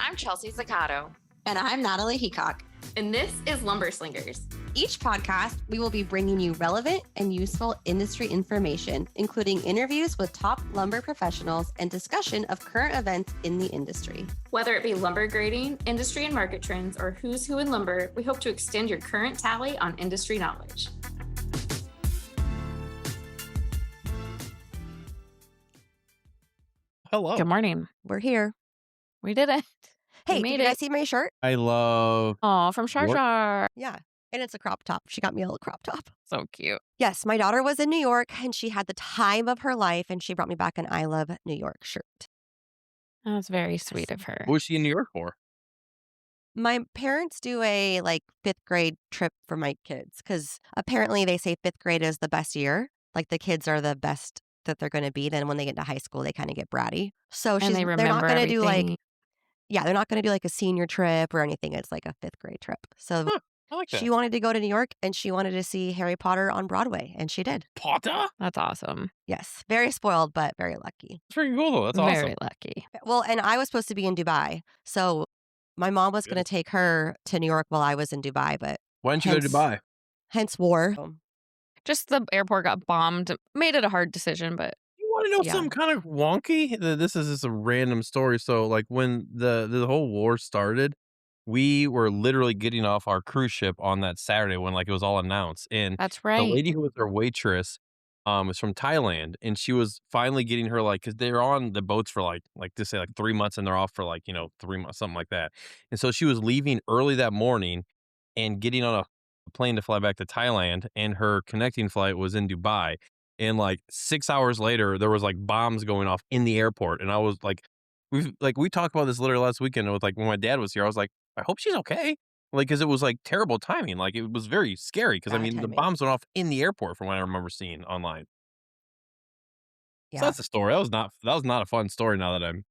I'm Chelsea Zaccato. And I'm Natalie Heacock. And this is Lumber Slingers. Each podcast, we will be bringing you relevant and useful industry information, including interviews with top lumber professionals and discussion of current events in the industry. Whether it be lumber grading, industry and market trends, or who's who in lumber, we hope to extend your current tally on industry knowledge. Hello. Good morning. We're here. We did it. Hey, did you guys see my shirt? I love... Oh, from Shar Shar. Yeah. And it's a crop top. She got me a little crop top. So cute. Yes, my daughter was in New York and she had the time of her life and she brought me back an I Love New York shirt. That's very sweet of her. What was she in New York for? My parents do a fifth grade trip for my kids because apparently they say fifth grade is the best year. Like the kids are the best that they're going to be. Then when they get to high school, they kind of get bratty. So And they they're not remember going to do everything. they're not going to do like a senior trip or anything. It's like a fifth grade trip. So I like that. she wanted to go to New York and she wanted to see Harry Potter on Broadway, and she did. Potter? That's awesome. Yes, very spoiled, but very lucky. That's pretty cool, though. That's awesome. Very lucky. Well, and I was supposed to be in Dubai, so my mom was going to take her to New York while I was in Dubai, but Why didn't you go to Dubai? hence war. Just the airport got bombed. Made it a hard decision, but You want to know Yeah. something kind of wonky? This is just a random story. So, like, when the whole war started, we were literally getting off our cruise ship on that Saturday when, like, it was all announced. And that's the right. lady who was our waitress is from Thailand, and she was finally getting her, like, because they're on the boats for like to say like 3 months, and they're off for 3 months, something like that. And so she was leaving early that morning and getting on a plane to fly back to Thailand, and her connecting flight was in Dubai. And like 6 hours later, there was like bombs going off in the airport, and I was like, we talked about this literally last weekend with when my dad was here. I was like, I hope she's okay. Because it was like terrible timing. Like it was very scary because Bad the timing. bombs went off in the airport from what I remember seeing online. Yeah. So that's the story. That was not a fun story. Now that I'm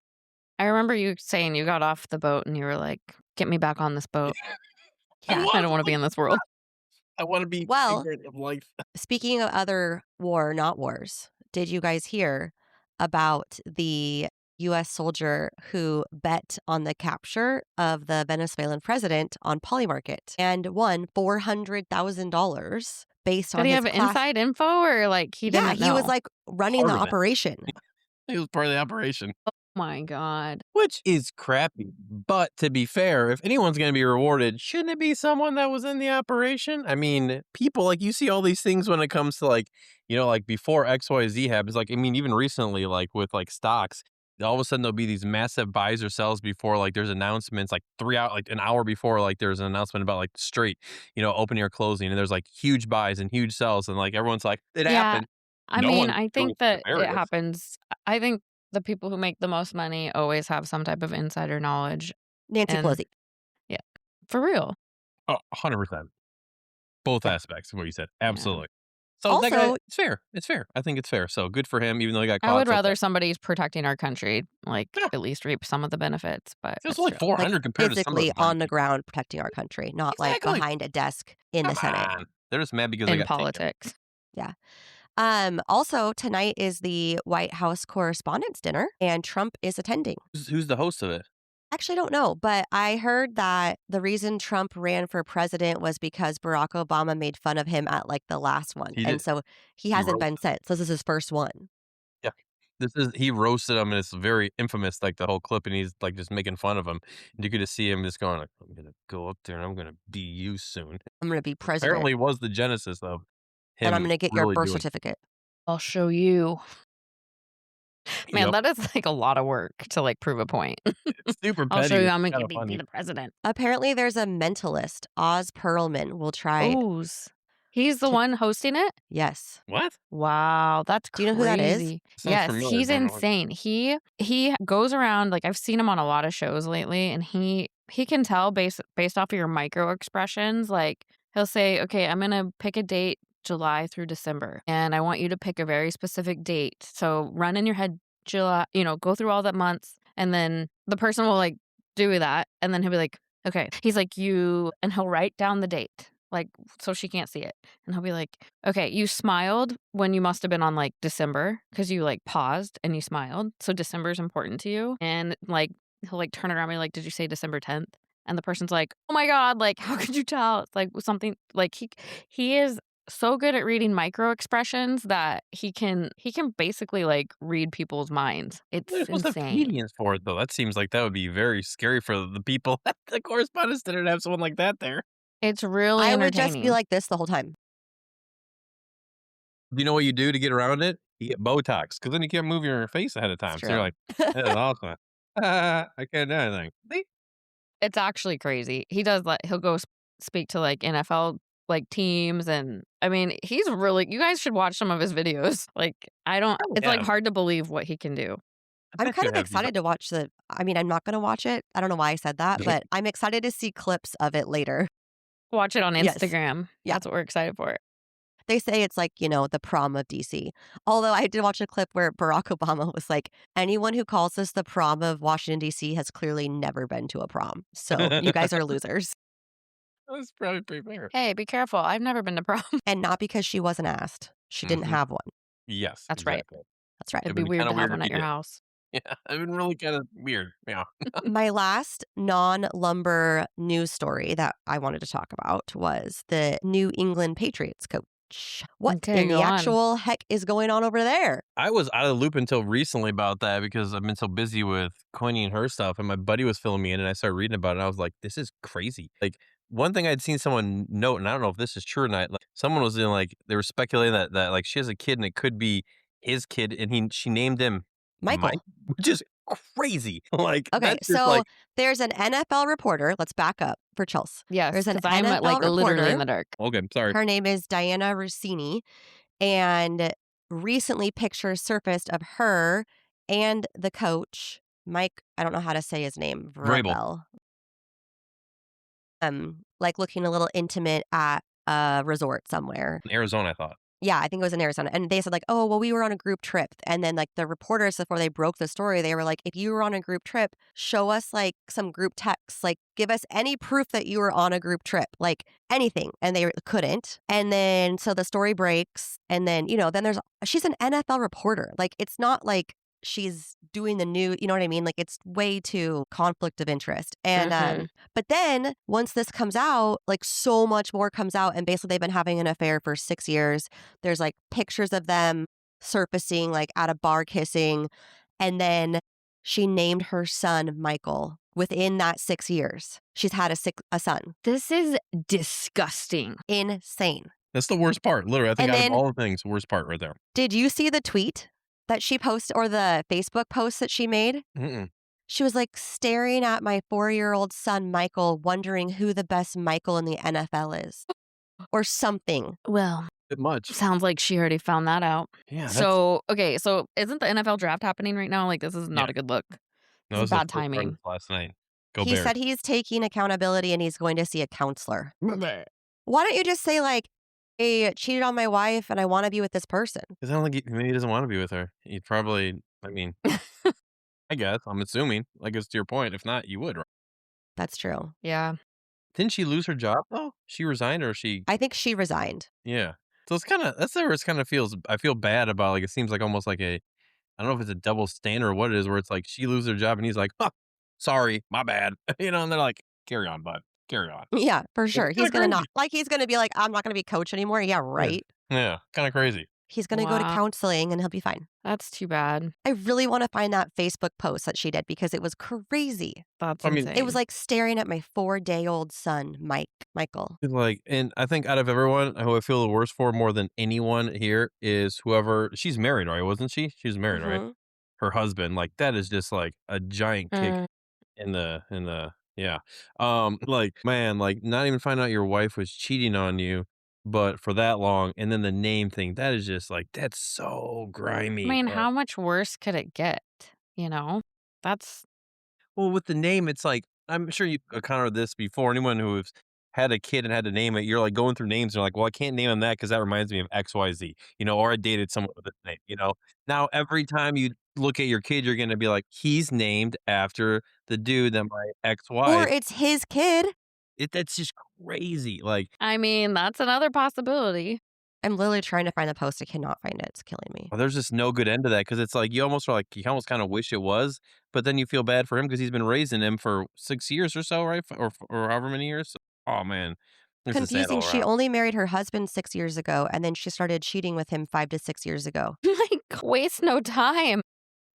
I remember you saying you got off the boat and you were like, get me back on this boat. Yeah. I don't want to be in this world. I want to be Well- ignorant of life. Speaking of other not wars, did you guys hear about the U.S. soldier who bet on the capture of the Venezuelan president on Polymarket and won $400,000 based on Did he his have class- inside info or like he didn't know? he was like running the Part of it. operation. It was part of the operation, Oh my God. which is crappy. But to be fair, if anyone's going to be rewarded, shouldn't it be someone that was in the operation? I mean, people you see all these things when it comes to before XYZ happens. Even recently, with stocks, all of a sudden there'll be these massive buys or sells before there's announcements an hour before there's an announcement about straight opening or closing, and there's huge buys and huge sells, and everyone's like it Yeah. happened. I No mean, one's I doing think that it nefarious. happens. I think the people who make the most money always have some type of insider knowledge. Nancy And- Pelosi. For real. 100%. Both aspects of what you said. Absolutely. So Also- it's fair. It's fair. I think it's fair. So good for him, even though he got caught. I would so rather fast. somebody's protecting our country, Yeah. at least reap some of the benefits. But It was that's only true. 400 compared to some of Physically those on the ground protecting our country, not Exactly. behind a desk in the Come Senate. on. They're just mad because they in got taken. politics. Also, tonight is the White House Correspondents' Dinner, and Trump is attending. Who's the host of it? Actually, I don't know, but I heard that the reason Trump ran for president was because Barack Obama made fun of him at the last one. He And did. so he hasn't roasted been since. This is his first one. He roasted him, and it's very infamous, the whole clip, and he's just making fun of him. And you could just see him just going I'm gonna go up there and I'm gonna be you soon. I'm going to be president. Apparently was the genesis of him. and I'm going to get your really birth doing- certificate. I'll show you. Man, Yep. that is a lot of work to prove a point. It's super petty. I'll show you It's I'm going kinda to be funny. the president. Apparently, there's a mentalist, Oz Perlman, will try. Oz. He's the To- one hosting it? Yes. What? Wow, that's Do you know who that is? crazy. Sounds Yes, familiar, he's but I don't know. insane. He goes around I've seen him on a lot of shows lately, and he can tell based off of your micro expressions. He'll say, "Okay, I'm gonna pick a date July through December, and I want you to pick a very specific date. So run in your head July, go through all the months, and then the person will do that, and then he'll be like, okay." He's like, and he'll write down the date. So she can't see it. And he'll be like, okay, you smiled when you must have been on December because you paused and you smiled. So December is important to you. And he'll like turn around and be like, "Did you say December 10th?" And the person's like, "Oh my god, like how could you tell?" It's like something like he is so good at reading micro expressions that he can basically like read people's minds. They're It's supposed to have insane. comedians for it, though. That seems like that would be very scary for the people at the correspondence center to have someone like that there. It's really I would just be entertaining. like this the whole time. Do you know what you do to get around it? You get Botox, because then you can't move your face ahead of It's time. So you're true. like, "That is awesome. I can't do anything." See? It's actually crazy. He'll go speak to like NFL like teams, and I mean, he's really you guys should watch some of his videos. Like I don't Oh, it's like yeah. hard to believe what he can do. I I'm bet kind you of have these excited to watch I'm not going to watch it. I don't know why I said that, but I'm excited to see clips of it later. Watch it on Yes. Instagram. Yeah. That's what we're excited for. They say it's like, the prom of DC. Although I did watch a clip where Barack Obama was like, anyone who calls this the prom of Washington, DC has clearly never been to a prom. So you guys are losers. That's probably pretty fair. Hey, be careful. I've never been to prom. And not because she wasn't asked. She didn't Mhm. have one. Yes, That's right. exactly. That's right. It'd It'd be been weird kinda to have weird one if at you your did. house. Yeah, it'd been really kinda weird. Yeah. My last non-lumber news story that I wanted to talk about was the New England Patriots coach. What Okay, in go the on. actual heck is going on over there? I was out of the loop until recently about that because I've been so busy with Quinny and her stuff, and my buddy was filling me in, and I started reading about it, and I was like, "This is crazy." Like, one thing I'd seen someone note, and I don't know if this is true or not, like, someone was in, like they were speculating that, like, she has a kid, and it could be his kid, and she named him Mike, Michael. which is crazy. Like, Okay, that's just so like there's an NFL reporter. Let's back up for Chelsea. Yes, There's an because I'm like NFL literally in reporter. the dark. okay, sorry. Her name is Diana Rossini, and recently pictures surfaced of her and the coach, Mike, I don't know how to say his name, Vrabel. Vrabel, like looking a little intimate at a resort somewhere. In Arizona, I thought. Yeah, I think it was in Arizona. And they said like, "Oh, well, we were on a group trip." And then like the reporters before they broke the story, they were like, "If you were on a group trip, show us like some group texts. Like give us any proof that you were on a group trip. Like anything." And they couldn't. And then so the story breaks, and then, then she's an NFL reporter. Like it's not like she's doing the new, you know what I mean? Like it's way too conflict of interest. And Mhm. but then once this comes out, like so much more comes out, and basically they've been having an affair for 6 years. There's like pictures of them surfacing like at a bar kissing, and then she named her son Michael within that 6 years. She's had a son. This is disgusting. Insane. That's the worst part. Literally, I think And out of then- all the things, the worst part right there. Did you see the tweet that she posted or the Facebook post that she made? Mm-mm. She was like staring at my 4-year-old son, Michael, wondering who the best Michael in the NFL is or something. Well, Bit much. sounds like she already found that out. Yeah. That's, So, okay, so isn't the NFL draft happening right now? Like, this is not a good look. no, this this is is bad the first part of timing. this last night. Go He Bears. said he's taking accountability and he's going to see a counselor. Why don't you just say like, "Hey, cheated on my wife and I want to be with this person"? Because I don't think maybe he doesn't want to be with her. He'd probably, I mean, I guess, I'm assuming. Like, it's to your point. If not, you would, right? That's true. Yeah. Didn't she lose her job, though? She resigned or she, I think she resigned. yeah. So it's kind of, that's where it's kind of feels, I feel bad about, like, it seems like almost like I don't know if it's a double standard or what it is, where it's like she loses her job and he's like, huh, sorry, my bad. And they're like, carry on, bud. Carry on. Yeah, for sure. kinda He's going to not, crazy. like, he's going to be like, "I'm not going to be coach anymore." Yeah, right. Yeah. Kind of crazy. He's going to go to Wow. counseling and he'll be fine. That's too bad. I really want to find that Facebook post that she did because it was crazy. That's I mean, insane. It was like staring at my 4-day-old son, Michael. Like, and I think out of everyone, who I feel the worst for more than anyone here is whoever, she's married, right? Wasn't she? She was married, right? Mhm. Her husband, like, that is just like a giant kick Mm. in the yeah. Like, man, like, not even find out your wife was cheating on you, but for that long, and then the name thing, that is just like, that's so grimy. I mean, Like, how much worse could it get? You know? That's well, with the name, it's like, I'm sure you've encountered this before. Anyone who's had a kid and had to name it, you're like going through names, and you're like, well, I can't name him that because that reminds me of XYZ, or I dated someone with this name. Now, every time you look at your kid, you're going to be like, he's named after the dude that my ex-wife, Or it's his kid. that's just crazy. Like, I mean, that's another possibility. I'm literally trying to find the post. I cannot find it. It's killing me. Well, there's just no good end to that because it's like you almost kind of wish it was, but then you feel bad for him because he's been raising him for 6 years or so, right? Or however many years. Oh man, this is sad Confusing. all She around. only married her husband 6 years ago, and then she started cheating with him 5 to 6 years ago. Like, waste no time.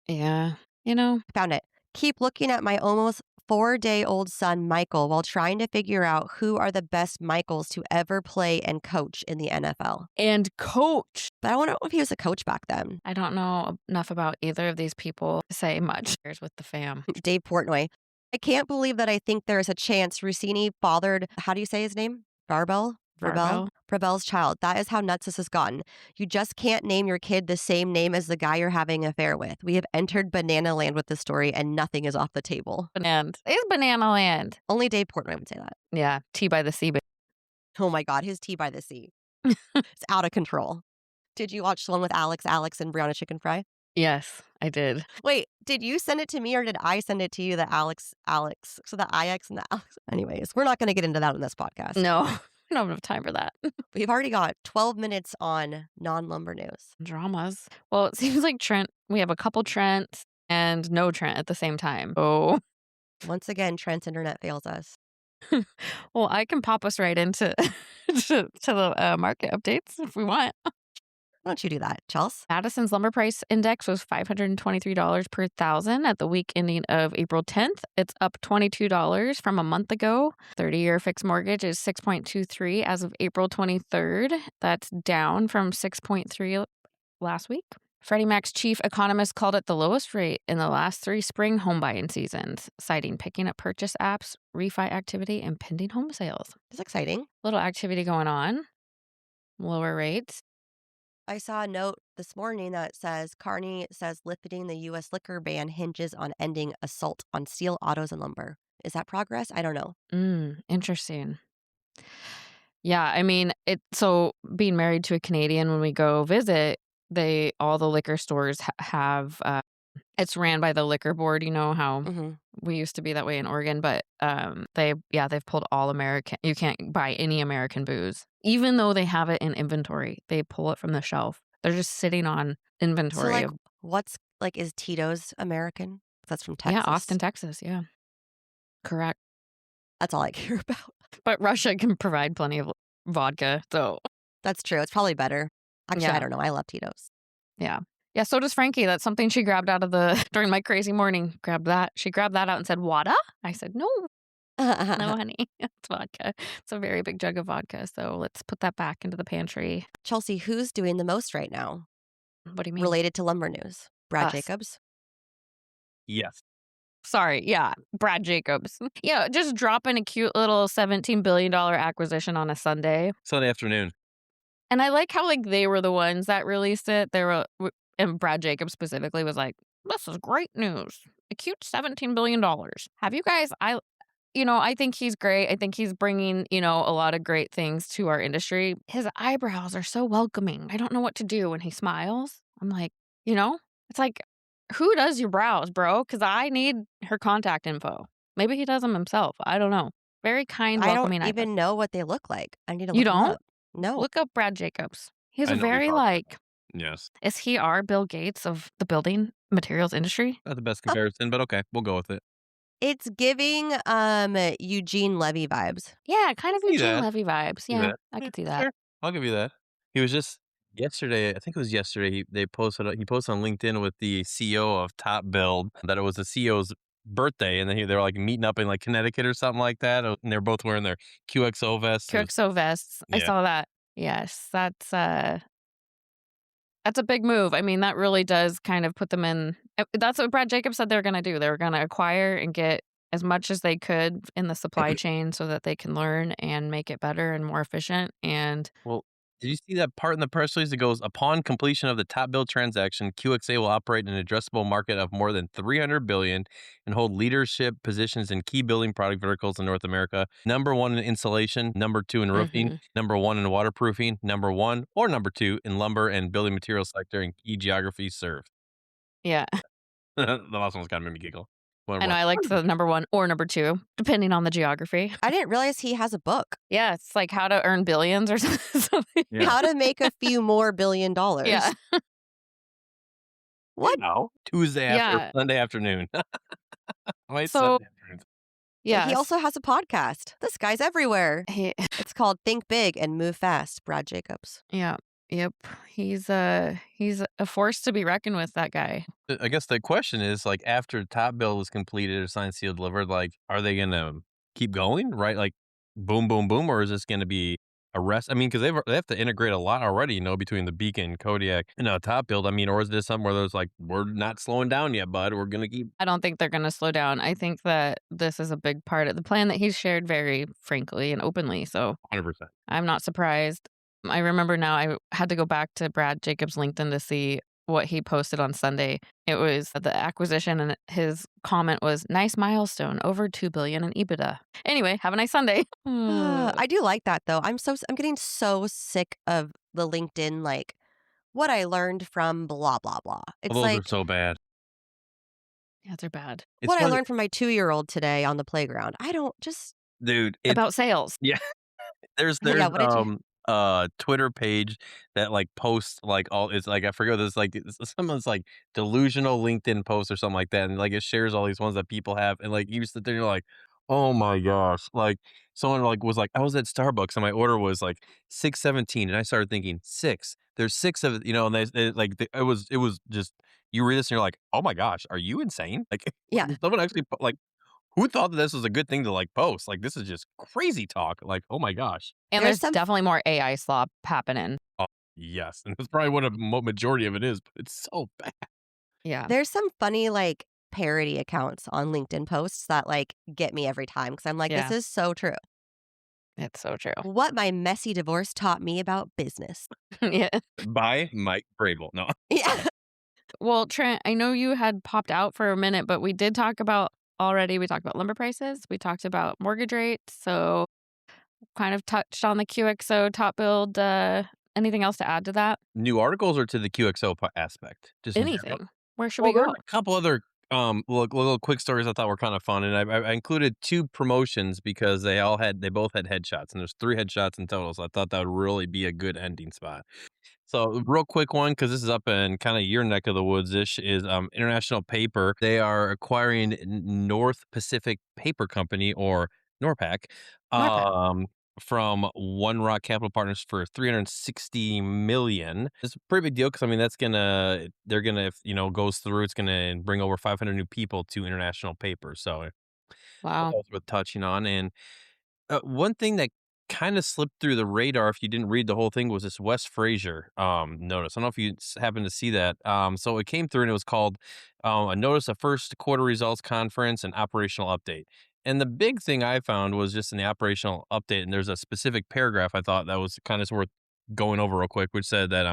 Yeah. You know, Found it. Keep looking at my almost 4-day-old son, Michael, while trying to figure out who are the best Michaels to ever play and coach in the NFL. and coach. But I don't know if he was a coach back then. I don't know enough about either of these people to say much. Here's with the fam. Dave Portnoy. I can't believe that I think there is a chance Rossini fathered, how do you say his name? Barbell? Barbell? Barbell's child. That is how nuts this has gotten. You just can't name your kid the same name as the guy you're having an affair with. We have entered banana land with this story and nothing is off the table. And it's Banana Land. Only Dave Portnoy would say that. Yeah. Tea by the sea. Oh my God, his tea by the sea. It's out of control. Did you watch the one with Alex, and Brianna Chicken Fry? Yes, I did. Wait, did you send it to me or did I send it to you, the Alex? So the IX and the Alex. Anyways, we're not going to get into that on this podcast. No, I don't have time for that. We've already got 12 minutes on non-lumber news. Dramas. Well, it seems like we have a couple Trents and no Trent at the same time. Oh, Once again, Trent's internet fails us. well, I can pop us right into to the market updates if we want. Why don't you do that, Chelsea? Madison's lumber price index was $523 per thousand at the week ending of April 10th. It's up $22 from a month ago. 30-year fixed mortgage is 6.23 as of April 23rd. That's down from 6.3 last week. Freddie Mac's chief economist called it the lowest rate in the last 3 spring home buying seasons, citing picking up purchase apps, refi activity, and pending home sales. It's exciting. Little activity going on. Lower rates. I saw a note this morning that says Carney says lifting the U.S. liquor ban hinges on ending assault on steel, autos, and lumber. Is that progress? I don't know. Interesting. Yeah, I mean, so being married to a Canadian, when we go visit, all the liquor stores have it's ran by the liquor board. You know how we used to be that way in Oregon, but they've pulled all American. You can't buy any American booze, even though they have it in inventory. They pull it from the shelf. They're just sitting on inventory. Is Tito's American? That's from Texas. Yeah, Austin, Texas. Yeah, correct. That's all I care about. But Russia can provide plenty of vodka, so That's true. It's probably better. Actually, Yeah. I don't know. I love Tito's. yeah. So does Frankie. That's something she grabbed out of during my crazy morning. She grabbed that out and said, "Water?" I said, "No, no, honey, it's vodka. It's a very big jug of vodka. So let's put that back into the pantry." Chelsea, who's doing the most right now What do you mean? related to lumber news? Brad Us. Jacobs? Yes. Sorry, yeah, Brad Jacobs. Yeah, just dropping a cute little $17 billion acquisition on a Sunday. Sunday afternoon. And I like how they were the ones that released it. And Brad Jacobs specifically was like, "This is great news. A cute $17 billion. Have you guys, I think he's great. I think he's bringing, a lot of great things to our industry. His eyebrows are so welcoming. I don't know what to do when he smiles. I'm like, it's like, who does your brows, bro? Because I need her contact info. Maybe he does them himself. I don't know. Very kind, I don't welcoming eyebrows. even know what they look like. I need to look You them don't? up. No. Look up Brad Jacobs. He's I a know who you're very talking Yes. is he our Bill Gates of the building materials industry? Not the best comparison, but okay, we'll go with it. It's giving Eugene Levy vibes. Yeah, kind of see Eugene that. Levy vibes. See Yeah, that. I could see Yeah, that. sure. I'll give you that. He was just yesterday. I think it was yesterday. He posted on LinkedIn with the CEO of Top Build that it was the CEO's birthday, and then they were like meeting up in like Connecticut or something like that, and they're both wearing their QXO vests. It was- QXO vests. I Yeah. saw that. Yes, that's a big move. I mean, that really does kind of put them in. That's what Brad Jacobs said they're going to do. They were going to acquire and get as much as they could in the supply chain so that they can learn and make it better and more efficient. And Well, did you see that part in the press release that goes, upon completion of the Top Build transaction, QXA will operate in an addressable market of more than $300 billion and hold leadership positions in key building product verticals in North America. Number 1 in insulation, number 2 in roofing, number 1 in waterproofing, number 1 or number 2 in lumber and building materials sector in key geographies served. yeah, The last one's kind of made me giggle. One I know what? I liked the number 1 or number 2, depending on the geography. I didn't realize he has a book. Yeah, it's like how to earn billions or something. Yeah. How to make a few more $1 billion. Yeah. What? No. Tuesday Yeah. Sunday afternoon. Why So, Sunday afternoon? yes. He also has a podcast. This guy's everywhere. It's called Think Big and Move Fast, Brad Jacobs. Yeah. Yep. He's a force to be reckoned with, that guy. I guess the question is, like, after Top Bill is completed or signed, sealed, delivered, like, are they gonna keep going, right? Like, boom, boom, boom, or is this gonna be a rest? I mean, because they have to integrate a lot already, between the Beacon, Kodiak, and Top Build. I mean, or is this something where there's like, we're not slowing down yet, bud. We're gonna keep. I don't think they're going to slow down. I think that this is a big part of the plan that he's shared very frankly and openly. So 100%. I'm not surprised. I remember now I had to go back to Brad Jacobs' LinkedIn to see what he posted on Sunday. It was the acquisition, and his comment was, "Nice milestone, over $2 billion in EBITDA." Anyway, have a nice Sunday. I do like that though. I'm getting so sick of the LinkedIn, like, what I learned from blah blah blah. It's Those are like so bad. Yeah, they're bad. It's what I funny, learned from my 2-year-old today on the playground. I don't just dude. About sales. Yeah. There's Yeah, what did you Twitter page that like posts like all it's like I forget this like someone's like delusional LinkedIn post or something like that, and like it shares all these ones that people have, and like you sit there and you're like, oh my gosh, like someone like was like, I was at Starbucks and my order was like 6:17, and I started thinking six. There's six of and it was just you read this and you're like, oh my gosh, are you insane? Like Yeah. someone actually like who thought that this was a good thing to like post? Like this is just crazy talk. Like oh my gosh. And There's there's some definitely more AI slop happening. Oh, yes, and that's probably what a majority of it is, but it's so bad. Yeah. There's some funny like parody accounts on LinkedIn posts that like get me every time because I'm like, this Yeah. is so true. It's so true. What my messy divorce taught me about business. Yeah. By Mike Brable. No, Yeah. Well, Trent, I know you had popped out for a minute, but we did talk about we talked about lumber prices. We talked about mortgage rates. So kind of touched on the QXO top build. Anything else to add to that? new articles or to the QXO aspect? Just in general? Anything. Where should Well, we there go? are a couple other little quick stories I thought were kind of fun, and I included two promotions because they both had headshots, and there's 3 headshots in total, so I thought that would really be a good ending spot. So, real quick one, because this is up in kind of your neck of the woods-ish, is International Paper. They are acquiring North Pacific Paper Company, or NORPAC, NORPAC. from One Rock Capital Partners for $360 million. It's a pretty big deal because I mean they're gonna if goes through, it's gonna bring over 500 new people to International Paper. So Wow. that was worth touching on. And one thing that kind of slipped through the radar if you didn't read the whole thing was this West Frazier notice. I don't know if you happened to see that. So it came through and it was called a notice of first quarter results conference and operational update. And the big thing I found was just in the operational update, and there's a specific paragraph I thought that was kind of worth going over real quick, which said that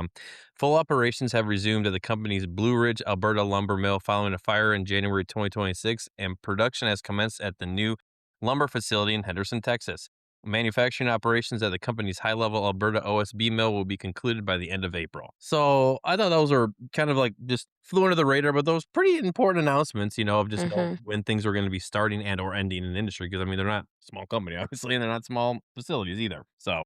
full operations have resumed at the company's Blue Ridge, Alberta lumber mill following a fire in January 2026, and production has commenced at the new lumber facility in Henderson, Texas. Manufacturing operations at the company's high-level Alberta OSB mill will be concluded by the end of April. So I thought those were kind of like just flew under the radar, but those pretty important announcements, of just when things were going to be starting and or ending in the industry. Because I mean, they're not a small company, obviously, and they're not small facilities either. So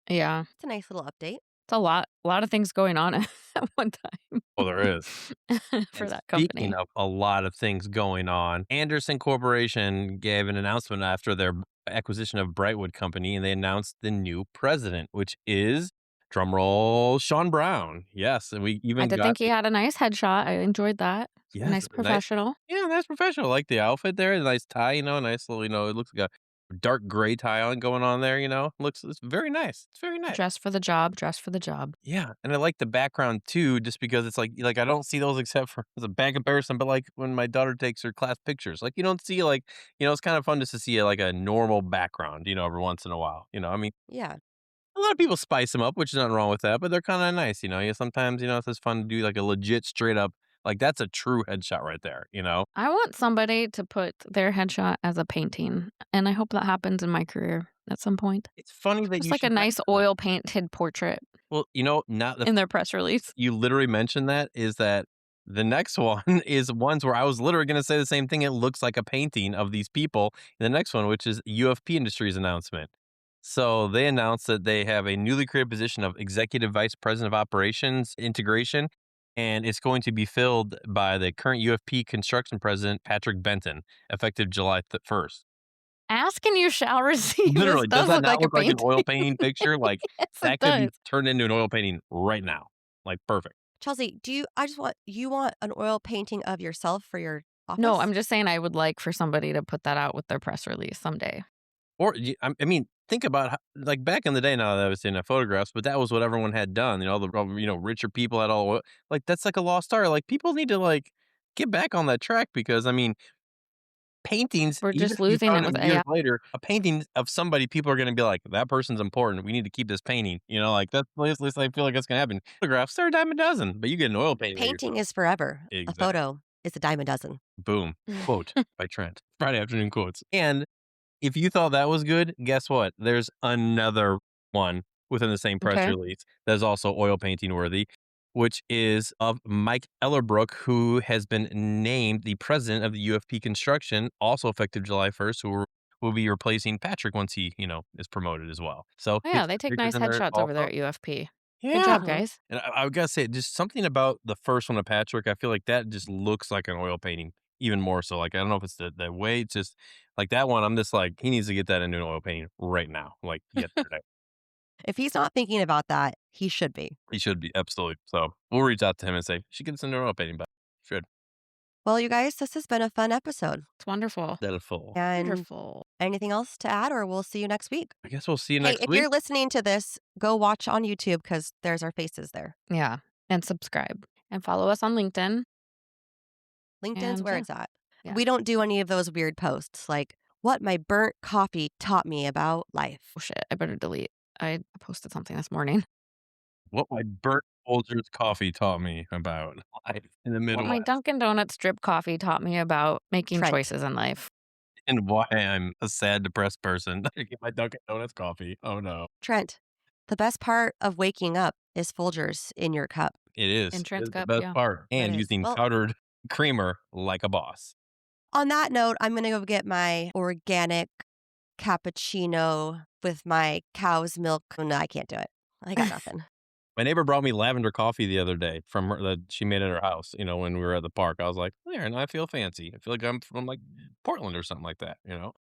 Yeah. It's a nice little update. It's a lot of things going on at one time. well, there is. For And that speaking company. of a lot of things going on, Anderson Corporation gave an announcement after their acquisition of Brightwood Company, and they announced the new president, which is, drumroll, Sean Brown. Yes, and we I even did got think he had a nice headshot. I enjoyed that. yes, Nice professional. nice professional. I like the outfit there, the nice tie, nice little, it looks like a dark gray tie on going on there, it's very nice. It's very nice. Dressed for the job. Dressed for the job. Yeah, and I like the background too, just because it's like I don't see those except for as a bad comparison, but like when my daughter takes her class pictures, like you don't see like it's kind of fun just to see like a normal background, every once in a while. I mean, Yeah. a lot of people spice them up, which is nothing wrong with that, but they're kind of nice. Sometimes it's just fun to do like a legit straight up like that's a true headshot right there. I want somebody to put their headshot as a painting, and I hope that happens in my career at some point. It's funny that Just you like a should nice mention that. oil painted portrait Well, not the in their press release. you literally mentioned that is that The next one is ones where I was literally going to say the same thing. It looks like a painting of these people. The next one, which is UFP Industries announcement. So they announced that they have a newly created position of Executive Vice President of Operations Integration, and it's going to be filled by the current UFP Construction President, Patrick Benton, effective July 1st. Ask and you shall receive. Literally, This does does that look not like a look like an painting. oil painting picture? Like, Yes, that it could be does. turned into an oil painting right now. Like, perfect. Chelsea, you want an oil painting of yourself for your office? No, I'm just saying I would like for somebody to put that out with their press release someday. Or, I mean, think about how, like back in the day. Now that I was in photographs, but that was what everyone had done. The richer people had all like that's like a lost art. Like people need to like get back on that track because I mean, paintings. We're Even just if you losing found it with years AI. later, a painting of somebody, people are going to be like, that person's important. We need to keep this painting. Like that's at least I feel like that's going to happen. Photographs, they're a dime a dozen, but you get an oil painting. of Painting yourself. is forever. A Exactly. photo is a dime a dozen. Boom. Quote by Trent. Friday afternoon quotes. And if you thought that was good, guess what? There's another one within the same press Okay. release that is also oil painting worthy, which is of Mike Ellerbrook, who has been named the president of the UFP Construction, also effective July 1st, who will be replacing Patrick once he, is promoted as well. So Oh, yeah, they take nice headshots over there at UFP. Good Yeah. job, guys. And I gotta say, just something about the first one of Patrick, I feel like that just looks like an oil painting even more so. Like, I don't know if it's the way, it's just like that one. I'm just like, he needs to get that into an oil painting right now, like yesterday. If he's not thinking about that, he should be. He should be, absolutely. So we'll reach out to him and say, she gets into an oil painting, but should. Well, you guys, this has been a fun episode. It's wonderful. That is full. And Wonderful. anything else to add, or we'll see you next week? I guess we'll see you Hey, next if week. you're listening to this, go watch on YouTube because there's our faces there. Yeah. And subscribe. And follow us on LinkedIn. LinkedIn's And where yeah. it's at. Yeah. We don't do any of those weird posts like what my burnt coffee taught me about life. Oh, shit. I better delete. I posted something this morning. What my burnt Folgers coffee taught me about life in the What Midwest my Dunkin' Donuts drip coffee taught me about making Trent. choices in life. and why I'm a sad, depressed person. I get my Dunkin' Donuts coffee. Oh no. Trent, the best part of waking up is Folgers in your cup. It is. In It Trent's is the cup, best yeah. part. And is. using Well- powdered creamer like a boss. On that note, I'm going to go get my organic cappuccino with my cow's milk. Oh, no, I can't do it. I got nothing. My neighbor brought me lavender coffee the other day from her that she made at her house, when we were at the park. I was like, there, and I feel fancy. I feel like I'm from like Portland or something like that,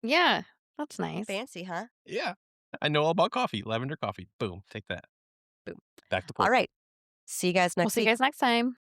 Yeah. That's nice. Fancy, huh? Yeah. I know all about coffee. Lavender coffee. Boom. Take that. Boom. Back to All Portland. right. See you guys next We'll see week. you guys next time.